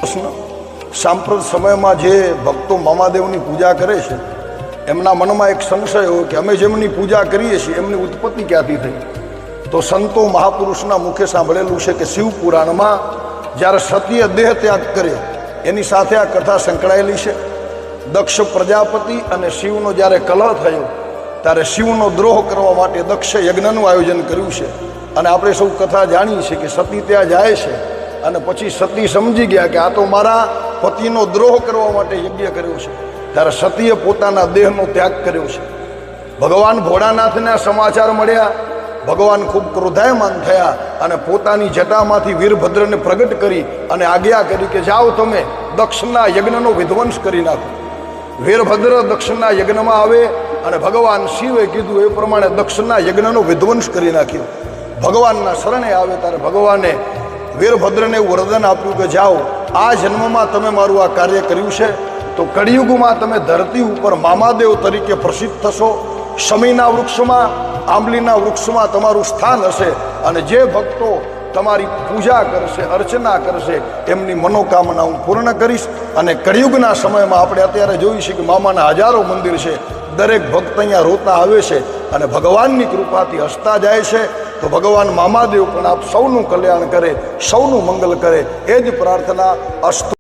પ્રશ્ન સાંપ્રત સમયમાં જે ભક્તો મામાદેવની પૂજા કરે છે એમના મનમાં એક સંશય હોય કે અમે જેમની પૂજા કરીએ છીએ એમની ઉત્પત્તિ ક્યાંથી થઈ? તો સંતો મહાપુરુષના મુખે સાંભળેલું છે કે શિવ પુરાણમાં જ્યારે સતીએ દેહ ત્યાગ કર્યો એની સાથે આ કથા સંકળાયેલી છે. દક્ષ પ્રજાપતિ અને શિવનો જ્યારે કલહ થયો ત્યારે શિવનો દ્રોહ કરવા માટે દક્ષે યજ્ઞનું આયોજન કર્યું છે. અને આપણે સૌ કથા જાણીએ છીએ કે સતી ત્યાં જાય છે અને પછી સતી સમજી ગયા કે આ તો મારા પતિનો દ્રોહ કરવા માટે યજ્ઞ કર્યો છે. ત્યારે સતીએ પોતાના દેહનો ત્યાગ કર્યો છે. ભગવાન ભોળાનાથને આ સમાચાર મળ્યા. ભગવાન ખૂબ ક્રોધાયમાન થયા અને પોતાની જટામાંથી વીરભદ્રને પ્રગટ કરી અને આજ્ઞા કરી કે જાઓ તમે દક્ષના યજ્ઞનો વિધ્વંસ કરી નાખો. વીરભદ્ર દક્ષના યજ્ઞમાં આવે અને ભગવાન શિવે કીધું એ પ્રમાણે દક્ષના યજ્ઞનો વિધ્વંસ કરી નાખ્યો. ભગવાનના શરણે આવે ત્યારે ભગવાને વીરભદ્રને એવું વરદાન આપ્યું કે જાઓ આ જન્મમાં તમે મારું આ કાર્ય કર્યું છે તો કળિયુગમાં તમે ધરતી ઉપર મામાદેવ તરીકે પ્રસિદ્ધ થશો. શમીના વૃક્ષમાં આંબલીના વૃક્ષમાં તમારું સ્થાન હશે અને જે ભક્તો તમારી પૂજા કરશે અર્ચના કરશે એમની મનોકામના હું પૂર્ણ કરીશ. અને કળિયુગના સમયમાં આપણે અત્યારે જોયું છે કે મામાના હજારો મંદિર છે. દરેક ભક્ત અહીંયા રોતા આવે છે અને ભગવાનની કૃપાથી હસતા જાય છે. તો ભગવાન મામાદેવ પણ આપ સૌનું કલ્યાણ કરે, સૌનું મંગલ કરે એ જ પ્રાર્થના. અસ્તુ.